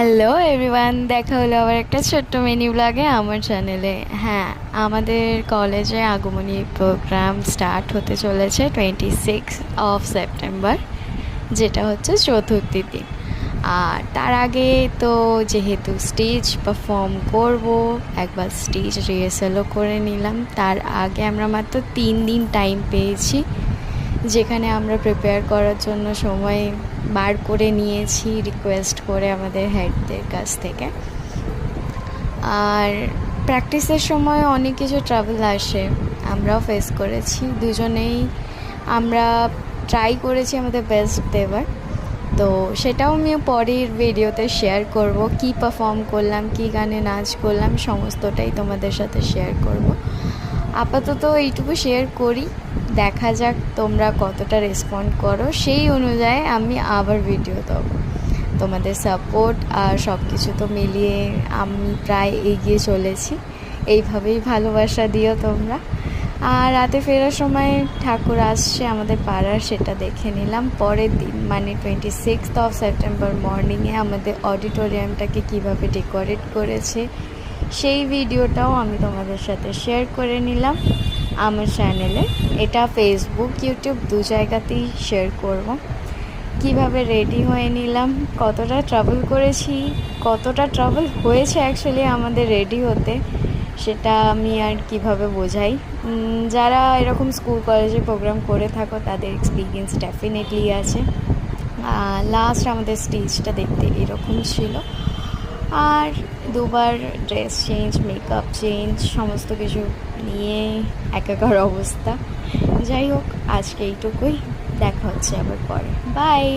Hello everyone, দেখা হলো আবার একটা ছোট্ট মিনি ব্লগে আমার চ্যানেলে। হ্যাঁ, আমাদের কলেজে আগমনী প্রোগ্রাম স্টার্ট হতে চলেছে 26 সেপ্টেম্বর, যেটা হচ্ছে চতুর্থী দিন। আর তার আগে তো যেহেতু স্টেজ পারফর্ম করব, একবার স্টেজ রিহার্সালও করে নিলাম। তার আগে আমরা মাত্র 3 দিন টাইম পেয়েছি, যেখানে আমরা প্রিপেয়ার করার জন্য সময় বার করে নিয়েছি রিকোয়েস্ট করে আমাদের হেডদের কাছ থেকে। আর প্র্যাকটিসের সময় অনেক কিছু ট্রাবল আসে, আমরাও ফেস করেছি দুজনেই। আমরা ট্রাই করেছি আমাদের বেস্ট দেওয়ার, তো সেটাও আমি পরের ভিডিওতে শেয়ার করব। কি পারফর্ম করলাম, কি গানে নাচ করলাম, সমস্তটাই তোমাদের সাথে শেয়ার করব। আপাতত এইটুকু শেয়ার করি, দেখা যাক তোমরা কতটা রেসপন্ড করো, সেই অনুযায়ী আমি আবার ভিডিও দেবো। তোমাদের সাপোর্ট আর সব কিছু তো মিলিয়ে আমি প্রায় এগিয়ে চলেছি, এইভাবেই ভালোবাসা দিও তোমরা। আর রাতে ফেরার সময় ঠাকুর আসছে আমাদের পাড়ার, সেটা দেখে নিলাম। পরের দিন মানে 26 সেপ্টেম্বর মর্নিংয়ে আমাদের অডিটোরিয়ামটাকে কিভাবে ডেকোরেট করেছে সেই ভিডিওটাও আমি তোমাদের সাথে শেয়ার করে নিলাম আমার চ্যানেলে। এটা ফেসবুক, ইউটিউব দু জায়গাতেই শেয়ার করব। কিভাবে রেডি হয়ে নিলাম, কতটা ট্রাভেল করেছি, কতটা ট্রাভেল হয়েছে অ্যাকচুয়ালি আমাদের রেডি হতে, সেটা আমি আর কিভাবে বোঝাই। যারা এরকম স্কুল কলেজে প্রোগ্রাম করে থাকো তাদের এক্সপিরিয়েন্স ডেফিনেটলি আছে। লাস্ট আমাদের স্টেজটা দেখতে এরকম ছিল। আর দুবার ড্রেস চেঞ্জ, মেকআপ চেঞ্জ, সমস্ত কিছু নিয়ে একাকার অবস্থা। যাই হোক, আজকে এইটুকুই, দেখা হচ্ছে আবার পরে। বাই।